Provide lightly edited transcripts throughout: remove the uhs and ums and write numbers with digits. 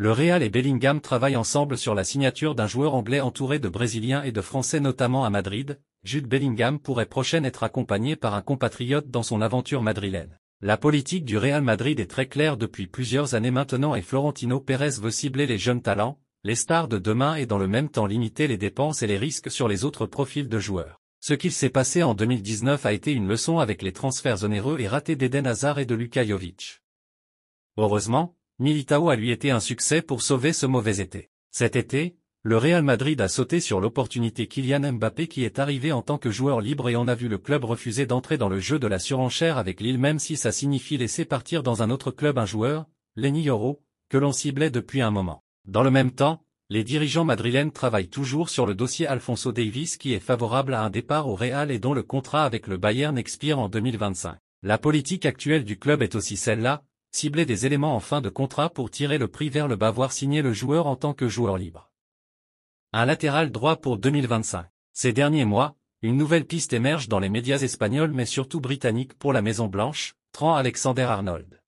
Le Real et Bellingham travaillent ensemble sur la signature d'un joueur anglais entouré de Brésiliens et de Français notamment à Madrid. Jude Bellingham pourrait prochaine être accompagné par un compatriote dans son aventure madrilène. La politique du Real Madrid est très claire depuis plusieurs années maintenant et Florentino Pérez veut cibler les jeunes talents, les stars de demain et dans le même temps limiter les dépenses et les risques sur les autres profils de joueurs. Ce qu'il s'est passé en 2019 a été une leçon avec les transferts onéreux et ratés d'Eden Hazard et de Luka Jovic. Heureusement, Militao a lui été un succès pour sauver ce mauvais été. Cet été, le Real Madrid a sauté sur l'opportunité Kylian Mbappé qui est arrivé en tant que joueur libre et on a vu le club refuser d'entrer dans le jeu de la surenchère avec Lille même si ça signifie laisser partir dans un autre club un joueur, Lenny Yoro, que l'on ciblait depuis un moment. Dans le même temps, les dirigeants madrilènes travaillent toujours sur le dossier Alphonso Davies qui est favorable à un départ au Real et dont le contrat avec le Bayern expire en 2025. La politique actuelle du club est aussi celle-là, cibler des éléments en fin de contrat pour tirer le prix vers le bas voire signer le joueur en tant que joueur libre. Un latéral droit pour 2025. Ces derniers mois, une nouvelle piste émerge dans les médias espagnols mais surtout britanniques pour la Maison Blanche, Trent Alexander-Arnold.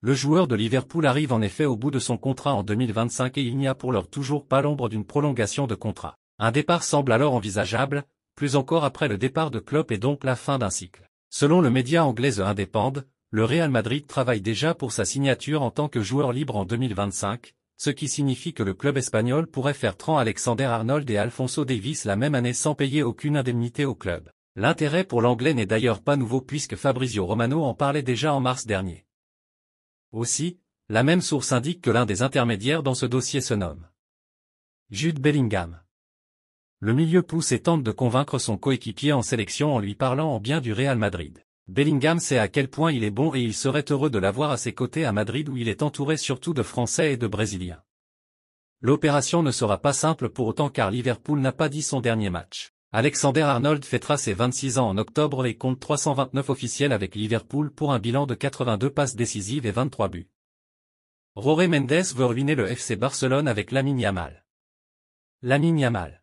Le joueur de Liverpool arrive en effet au bout de son contrat en 2025 et il n'y a pour l'heure toujours pas l'ombre d'une prolongation de contrat. Un départ semble alors envisageable, plus encore après le départ de Klopp et donc la fin d'un cycle. Selon le média anglais The Independent, le Real Madrid travaille déjà pour sa signature en tant que joueur libre en 2025, ce qui signifie que le club espagnol pourrait faire Trent Alexander-Arnold et Alphonso Davies la même année sans payer aucune indemnité au club. L'intérêt pour l'anglais n'est d'ailleurs pas nouveau puisque Fabrizio Romano en parlait déjà en mars dernier. Aussi, la même source indique que l'un des intermédiaires dans ce dossier se nomme Jude Bellingham. Le milieu pousse et tente de convaincre son coéquipier en sélection en lui parlant en bien du Real Madrid. Bellingham sait à quel point il est bon et il serait heureux de l'avoir à ses côtés à Madrid où il est entouré surtout de Français et de Brésiliens. L'opération ne sera pas simple pour autant car Liverpool n'a pas dit son dernier match. Alexander-Arnold fêtera ses 26 ans en octobre et compte 329 officiels avec Liverpool pour un bilan de 82 passes décisives et 23 buts. Jorge Mendes veut ruiner le FC Barcelone avec Lamine Yamal. Lamine Yamal.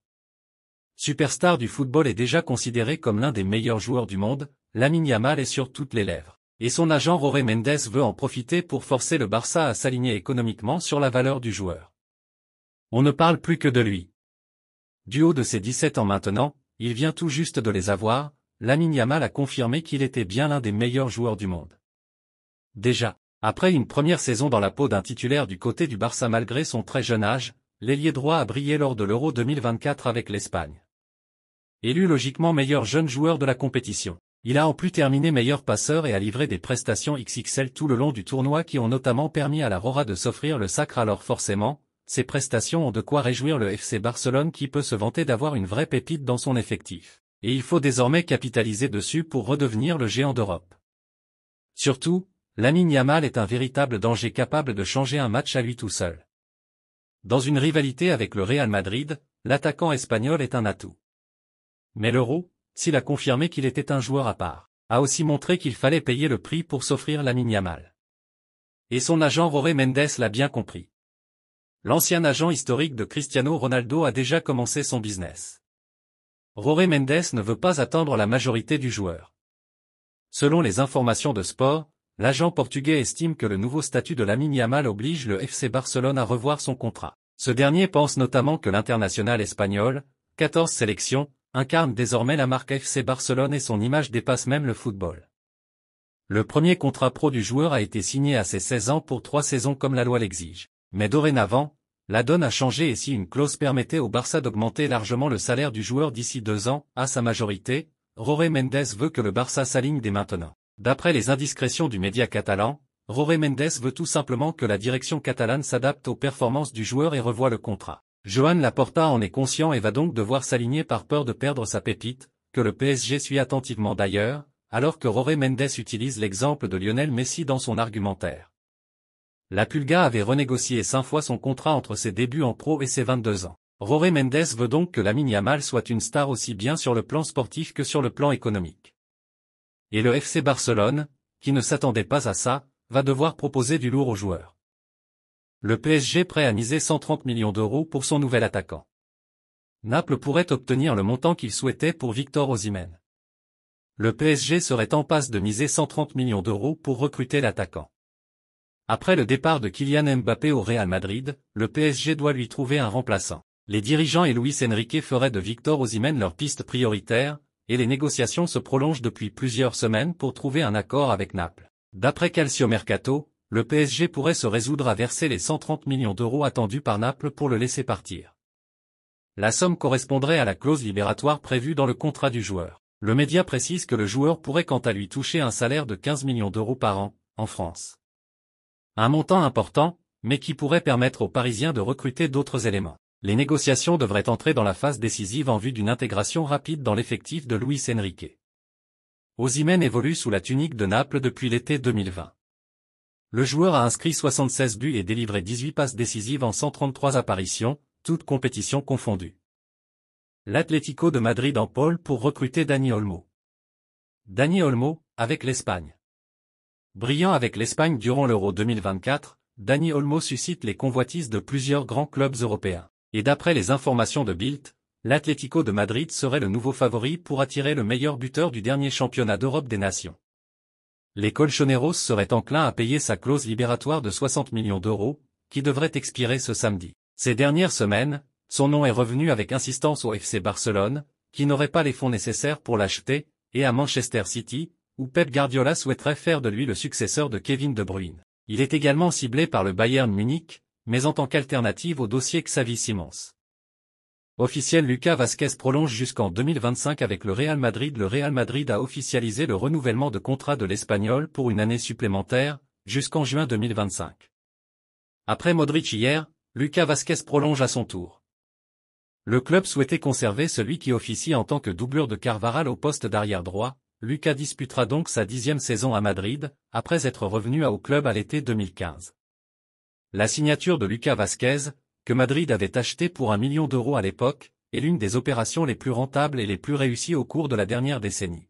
Superstar du football est déjà considéré comme l'un des meilleurs joueurs du monde, Lamine Yamal est sur toutes les lèvres. Et son agent Jorge Mendes veut en profiter pour forcer le Barça à s'aligner économiquement sur la valeur du joueur. On ne parle plus que de lui. Du haut de ses 17 ans maintenant, il vient tout juste de les avoir, Lamine Yamal a confirmé qu'il était bien l'un des meilleurs joueurs du monde. Déjà, après une première saison dans la peau d'un titulaire du côté du Barça malgré son très jeune âge, l'ailier droit a brillé lors de l'Euro 2024 avec l'Espagne. Élu logiquement meilleur jeune joueur de la compétition, il a en plus terminé meilleur passeur et a livré des prestations XXL tout le long du tournoi qui ont notamment permis à la Rora de s'offrir le sacre alors forcément. Ces prestations ont de quoi réjouir le FC Barcelone qui peut se vanter d'avoir une vraie pépite dans son effectif. Et il faut désormais capitaliser dessus pour redevenir le géant d'Europe. Surtout, Lamine Yamal est un véritable danger capable de changer un match à lui tout seul. Dans une rivalité avec le Real Madrid, l'attaquant espagnol est un atout. Mais l'Euro, s'il a confirmé qu'il était un joueur à part, a aussi montré qu'il fallait payer le prix pour s'offrir Lamine Yamal. Et son agent Jorge Mendes l'a bien compris. L'ancien agent historique de Cristiano Ronaldo a déjà commencé son business. Jorge Mendes ne veut pas attendre la majorité du joueur. Selon les informations de Sport, l'agent portugais estime que le nouveau statut de Lamine Yamal oblige le FC Barcelone à revoir son contrat. Ce dernier pense notamment que l'international espagnol, 14 sélections, incarne désormais la marque FC Barcelone et son image dépasse même le football. Le premier contrat pro du joueur a été signé à ses 16 ans pour 3 saisons comme la loi l'exige. Mais dorénavant, la donne a changé et si une clause permettait au Barça d'augmenter largement le salaire du joueur d'ici 2 ans, à sa majorité, Jorge Mendes veut que le Barça s'aligne dès maintenant. D'après les indiscrétions du média catalan, Jorge Mendes veut tout simplement que la direction catalane s'adapte aux performances du joueur et revoie le contrat. Joan Laporta en est conscient et va donc devoir s'aligner par peur de perdre sa pépite, que le PSG suit attentivement d'ailleurs, alors que Jorge Mendes utilise l'exemple de Lionel Messi dans son argumentaire. La Pulga avait renégocié 5 fois son contrat entre ses débuts en pro et ses 22 ans. Jorge Mendes veut donc que Lamine Yamal soit une star aussi bien sur le plan sportif que sur le plan économique. Et le FC Barcelone, qui ne s'attendait pas à ça, va devoir proposer du lourd aux joueurs. Le PSG prêt à miser 130 millions d'euros pour son nouvel attaquant. Naples pourrait obtenir le montant qu'il souhaitait pour Victor Osimhen. Le PSG serait en passe de miser 130 millions d'euros pour recruter l'attaquant. Après le départ de Kylian Mbappé au Real Madrid, le PSG doit lui trouver un remplaçant. Les dirigeants et Luis Enrique feraient de Victor Osimhen leur piste prioritaire, et les négociations se prolongent depuis plusieurs semaines pour trouver un accord avec Naples. D'après Calciomercato, le PSG pourrait se résoudre à verser les 130 millions d'euros attendus par Naples pour le laisser partir. La somme correspondrait à la clause libératoire prévue dans le contrat du joueur. Le média précise que le joueur pourrait quant à lui toucher un salaire de 15 millions d'euros par an, en France. Un montant important, mais qui pourrait permettre aux Parisiens de recruter d'autres éléments. Les négociations devraient entrer dans la phase décisive en vue d'une intégration rapide dans l'effectif de Luis Enrique. Osimhen évolue sous la tunique de Naples depuis l'été 2020. Le joueur a inscrit 76 buts et délivré 18 passes décisives en 133 apparitions, toutes compétitions confondues. L'Atlético de Madrid en pôle pour recruter Dani Olmo. Dani Olmo, avec l'Espagne. Brillant avec l'Espagne durant l'Euro 2024, Dani Olmo suscite les convoitises de plusieurs grands clubs européens. Et d'après les informations de Bild, l'Atlético de Madrid serait le nouveau favori pour attirer le meilleur buteur du dernier championnat d'Europe des Nations. Les Colchoneros seraient enclins à payer sa clause libératoire de 60 millions d'euros, qui devrait expirer ce samedi. Ces dernières semaines, son nom est revenu avec insistance au FC Barcelone, qui n'aurait pas les fonds nécessaires pour l'acheter, et à Manchester City, où Pep Guardiola souhaiterait faire de lui le successeur de Kevin De Bruyne. Il est également ciblé par le Bayern Munich, mais en tant qu'alternative au dossier Xavi Simons. Officiel, Lucas Vázquez prolonge jusqu'en 2025 avec le Real Madrid. Le Real Madrid a officialisé le renouvellement de contrat de l'Espagnol pour une année supplémentaire, jusqu'en juin 2025. Après Modric hier, Lucas Vázquez prolonge à son tour. Le club souhaitait conserver celui qui officie en tant que doublure de Carvajal au poste d'arrière droit. Lucas disputera donc sa 10e saison à Madrid, après être revenu au club à l'été 2015. La signature de Lucas Vázquez, que Madrid avait acheté pour 1 million d'euros à l'époque, est l'une des opérations les plus rentables et les plus réussies au cours de la dernière décennie.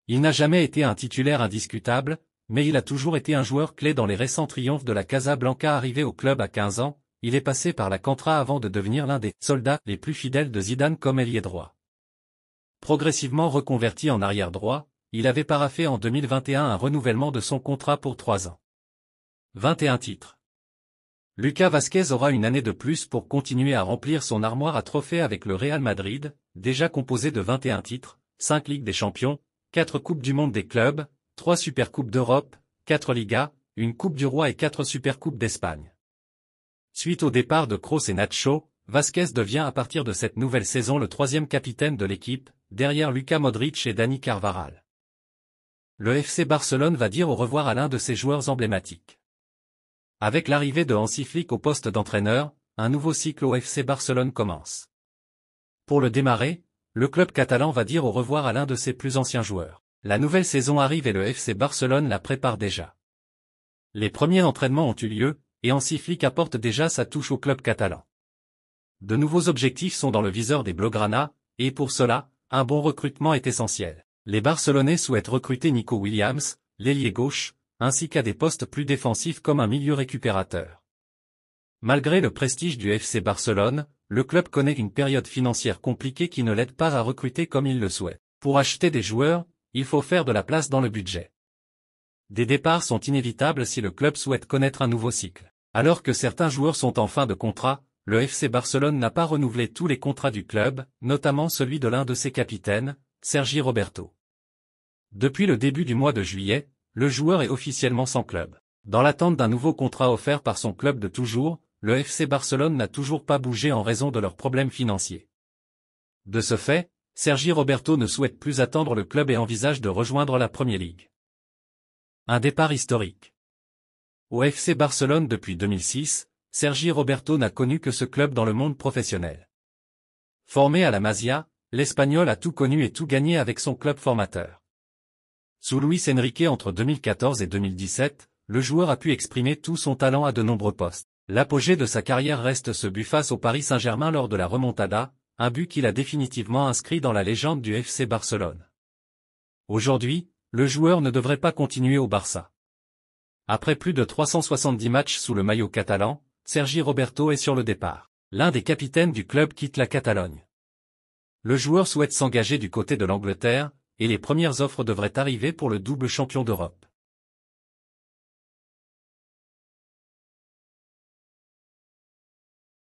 Il n'a jamais été un titulaire indiscutable, mais il a toujours été un joueur clé dans les récents triomphes de la Casablanca. Arrivé au club à 15 ans, il est passé par la Cantra avant de devenir l'un des soldats les plus fidèles de Zidane comme ailier droit. Progressivement reconverti en arrière droit, il avait paraphé en 2021 un renouvellement de son contrat pour 3 ans. 21 titres. Lucas Vázquez aura une année de plus pour continuer à remplir son armoire à trophées avec le Real Madrid, déjà composé de 21 titres, 5 Ligues des Champions, 4 Coupes du Monde des clubs, 3 Supercoupes d'Europe, 4 Ligas, une Coupe du Roi et 4 Supercoupes d'Espagne. Suite au départ de Kroos et Nacho, Vázquez devient à partir de cette nouvelle saison le 3e capitaine de l'équipe, derrière Luka Modric et Dani Carvajal. Le FC Barcelone va dire au revoir à l'un de ses joueurs emblématiques. Avec l'arrivée de Hansi Flick au poste d'entraîneur, un nouveau cycle au FC Barcelone commence. Pour le démarrer, le club catalan va dire au revoir à l'un de ses plus anciens joueurs. La nouvelle saison arrive et le FC Barcelone la prépare déjà. Les premiers entraînements ont eu lieu, et Hansi Flick apporte déjà sa touche au club catalan. De nouveaux objectifs sont dans le viseur des Blaugrana, et pour cela, un bon recrutement est essentiel. Les Barcelonais souhaitent recruter Nico Williams, l'ailier gauche, ainsi qu'à des postes plus défensifs comme un milieu récupérateur. Malgré le prestige du FC Barcelone, le club connaît une période financière compliquée qui ne l'aide pas à recruter comme il le souhaite. Pour acheter des joueurs, il faut faire de la place dans le budget. Des départs sont inévitables si le club souhaite connaître un nouveau cycle. Alors que certains joueurs sont en fin de contrat, le FC Barcelone n'a pas renouvelé tous les contrats du club, notamment celui de l'un de ses capitaines, Sergi Roberto. Depuis le début du mois de juillet, le joueur est officiellement sans club. Dans l'attente d'un nouveau contrat offert par son club de toujours, le FC Barcelone n'a toujours pas bougé en raison de leurs problèmes financiers. De ce fait, Sergi Roberto ne souhaite plus attendre le club et envisage de rejoindre la Premier League. Un départ historique. Au FC Barcelone depuis 2006, Sergi Roberto n'a connu que ce club dans le monde professionnel. Formé à la Masia, l'Espagnol a tout connu et tout gagné avec son club formateur. Sous Luis Enrique entre 2014 et 2017, le joueur a pu exprimer tout son talent à de nombreux postes. L'apogée de sa carrière reste ce but face au Paris Saint-Germain lors de la remontada, un but qu'il a définitivement inscrit dans la légende du FC Barcelone. Aujourd'hui, le joueur ne devrait pas continuer au Barça. Après plus de 370 matchs sous le maillot catalan, Sergi Roberto est sur le départ. L'un des capitaines du club quitte la Catalogne. Le joueur souhaite s'engager du côté de l'Angleterre, et les premières offres devraient arriver pour le double champion d'Europe.